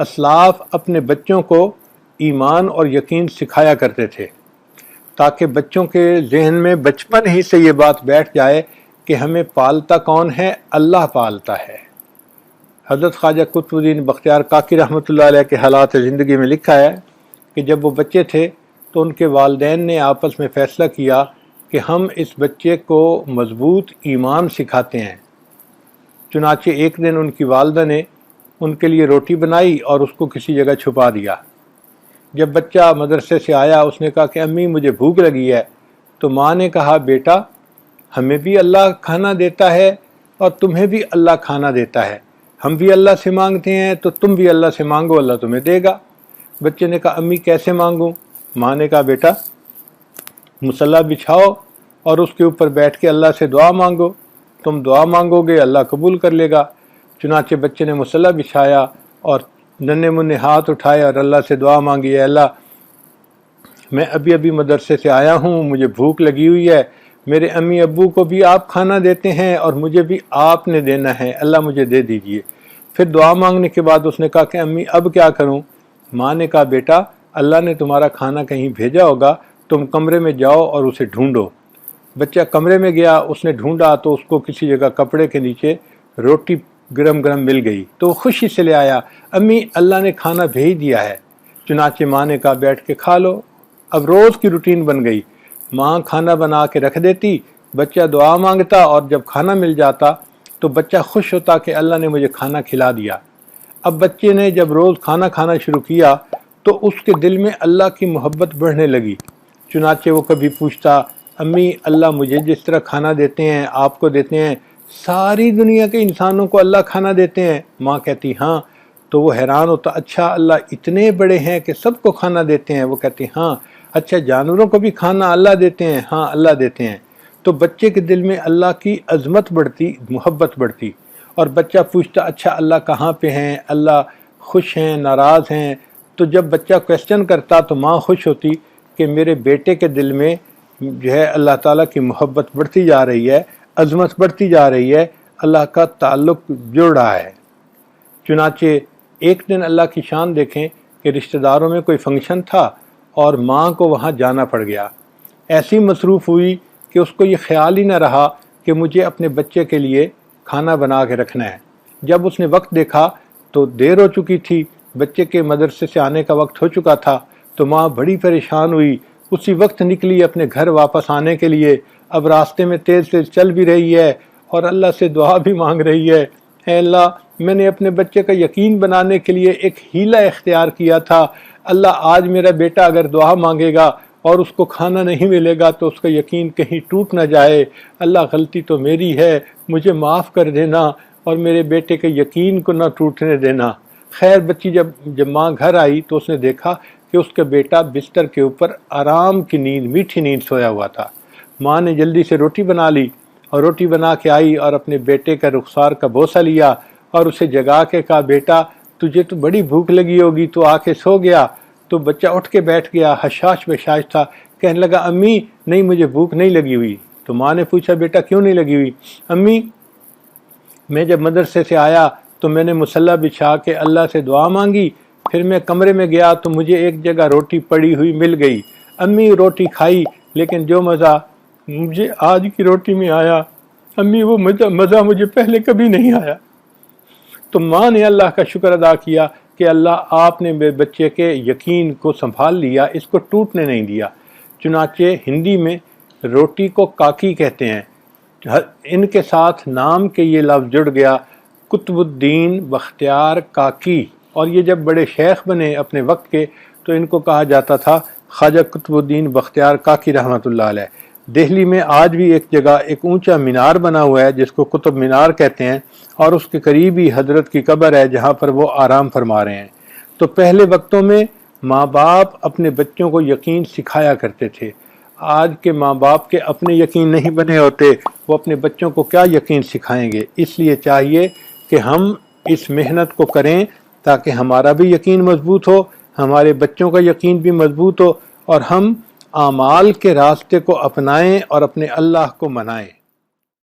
اسلاف اپنے بچوں کو ایمان اور یقین سکھایا کرتے تھے تاکہ بچوں کے ذہن میں بچپن ہی سے یہ بات بیٹھ جائے کہ ہمیں پالتا کون ہے؟ اللہ پالتا ہے۔ حضرت خواجہ قطب الدین بختیار کاکی رحمۃ اللہ علیہ کے حالات زندگی میں لکھا ہے کہ جب وہ بچے تھے تو ان کے والدین نے آپس میں فیصلہ کیا کہ ہم اس بچے کو مضبوط ایمان سکھاتے ہیں۔ چنانچہ ایک دن ان کی والدہ نے ان کے لیے روٹی بنائی اور اس کو کسی جگہ چھپا دیا۔ جب بچہ مدرسے سے آیا اس نے کہا کہ امی مجھے بھوک لگی ہے، تو ماں نے کہا بیٹا ہمیں بھی اللہ کھانا دیتا ہے اور تمہیں بھی اللہ کھانا دیتا ہے، ہم بھی اللہ سے مانگتے ہیں تو تم بھی اللہ سے مانگو، اللہ تمہیں دے گا۔ بچے نے کہا امی کیسے مانگوں؟ ماں نے کہا بیٹا مصلی بچھاؤ اور اس کے اوپر بیٹھ کے اللہ سے دعا مانگو، تم دعا مانگو گے اللہ قبول کر لے گا۔ چنانچہ بچے نے مصلی بچھایا اور ننھے منھے ہاتھ اٹھائے اور اللہ سے دعا مانگی، اے اللہ میں ابھی مدرسے سے آیا ہوں، مجھے بھوک لگی ہوئی ہے، میرے امی ابو کو بھی آپ کھانا دیتے ہیں اور مجھے بھی آپ نے دینا ہے، اللہ مجھے دے دیجئے۔ پھر دعا مانگنے کے بعد اس نے کہا کہ امی اب کیا کروں؟ ماں نے کہا بیٹا اللہ نے تمہارا کھانا کہیں بھیجا ہوگا، تم کمرے میں جاؤ اور اسے ڈھونڈو۔ بچہ کمرے میں گیا، اس نے ڈھونڈا تو اس کو کسی جگہ کپڑے کے نیچے روٹی گرم گرم مل گئی تو وہ خوشی سے لے آیا، امی اللہ نے کھانا بھیج دیا ہے۔ چنانچہ ماں نے کہا بیٹھ کے کھا لو۔ اب روز کی روٹین بن گئی، ماں کھانا بنا کے رکھ دیتی، بچہ دعا مانگتا اور جب کھانا مل جاتا تو بچہ خوش ہوتا کہ اللہ نے مجھے کھانا کھلا دیا۔ اب بچے نے جب روز کھانا کھانا شروع کیا تو اس کے دل میں اللہ کی محبت بڑھنے لگی۔ چنانچہ وہ کبھی پوچھتا امی اللہ مجھے جس طرح کھانا دیتے ہیں آپ کو دیتے ہیں، ساری دنیا کے انسانوں کو اللہ کھانا دیتے ہیں؟ ماں کہتی ہاں۔ تو وہ حیران ہوتا، اچھا اللہ اتنے بڑے ہیں کہ سب کو کھانا دیتے ہیں؟ وہ کہتی ہاں۔ اچھا جانوروں کو بھی کھانا اللہ دیتے ہیں؟ ہاں اللہ دیتے ہیں۔ تو بچے کے دل میں اللہ کی عظمت بڑھتی، محبت بڑھتی، اور بچہ پوچھتا اچھا اللہ کہاں پہ ہیں، اللہ خوش ہیں ناراض ہیں؟ تو جب بچہ کویسچن کرتا تو ماں خوش ہوتی کہ میرے بیٹے کے دل میں جو ہے اللہ تعالیٰ کی محبت بڑھتی جا رہی ہے، عظمت بڑھتی جا رہی ہے، اللہ کا تعلق جڑ رہا ہے۔ چنانچہ ایک دن اللہ کی شان دیکھیں کہ رشتہ داروں میں کوئی فنکشن تھا اور ماں کو وہاں جانا پڑ گیا۔ ایسی مصروف ہوئی کہ اس کو یہ خیال ہی نہ رہا کہ مجھے اپنے بچے کے لیے کھانا بنا کے رکھنا ہے۔ جب اس نے وقت دیکھا تو دیر ہو چکی تھی، بچے کے مدرسے سے آنے کا وقت ہو چکا تھا، تو ماں بڑی پریشان ہوئی، اسی وقت نکلی اپنے گھر واپس آنے کے لیے۔ اب راستے میں تیز تیز چل بھی رہی ہے اور اللہ سے دعا بھی مانگ رہی ہے، اے اللہ میں نے اپنے بچے کا یقین بنانے کے لیے ایک ہیلہ اختیار کیا تھا، اللہ آج میرا بیٹا اگر دعا مانگے گا اور اس کو کھانا نہیں ملے گا تو اس کا یقین کہیں ٹوٹ نہ جائے، اللہ غلطی تو میری ہے، مجھے معاف کر دینا اور میرے بیٹے کے یقین کو نہ ٹوٹنے دینا۔ خیر بچی جب ماں گھر آئی تو اس نے دیکھا کہ اس کا بیٹا بستر کے اوپر آرام کی نیند، میٹھی نیند سویا ہوا تھا۔ ماں نے جلدی سے روٹی بنا لی اور روٹی بنا کے آئی اور اپنے بیٹے کا رخسار کا بوسہ لیا اور اسے جگا کے کہا بیٹا تجھے تو بڑی بھوک لگی ہوگی، تو آ کے سو گیا؟ تو بچہ اٹھ کے بیٹھ گیا، حشاش بشاش تھا، کہنے لگا امی نہیں مجھے بھوک نہیں لگی ہوئی۔ تو ماں نے پوچھا بیٹا کیوں نہیں لگی ہوئی؟ امی میں جب مدرسے سے آیا تو میں نے مصلی بچھا کے اللہ سے دعا مانگی، پھر میں کمرے میں گیا تو مجھے ایک جگہ روٹی پڑی ہوئی مل گئی، امی روٹی کھائی لیکن جو مزہ مجھے آج کی روٹی میں آیا امی وہ مزہ مجھے پہلے کبھی نہیں آیا۔ تو ماں نے اللہ کا شکر ادا کیا کہ اللہ آپ نے میرے بچے کے یقین کو سنبھال لیا، اس کو ٹوٹنے نہیں دیا۔ چنانچہ ہندی میں روٹی کو کاکی کہتے ہیں، ان کے ساتھ نام کے یہ لفظ جڑ گیا قطب الدین بختیار کاکی، اور یہ جب بڑے شیخ بنے اپنے وقت کے تو ان کو کہا جاتا تھا خواجہ قطب الدین بختیار کاکی رحمۃ اللہ علیہ۔ دہلی میں آج بھی ایک جگہ ایک اونچا مینار بنا ہوا ہے جس کو قطب مینار کہتے ہیں، اور اس کے قریب ہی حضرت کی قبر ہے جہاں پر وہ آرام فرما رہے ہیں۔ تو پہلے وقتوں میں ماں باپ اپنے بچوں کو یقین سکھایا کرتے تھے، آج کے ماں باپ کے اپنے یقین نہیں بنے ہوتے، وہ اپنے بچوں کو کیا یقین سکھائیں گے؟ اس لیے چاہیے کہ ہم اس محنت کو کریں تاکہ ہمارا بھی یقین مضبوط ہو، ہمارے بچوں کا یقین بھی مضبوط ہو، اور ہم اعمال کے راستے کو اپنائیں اور اپنے اللہ کو منائیں۔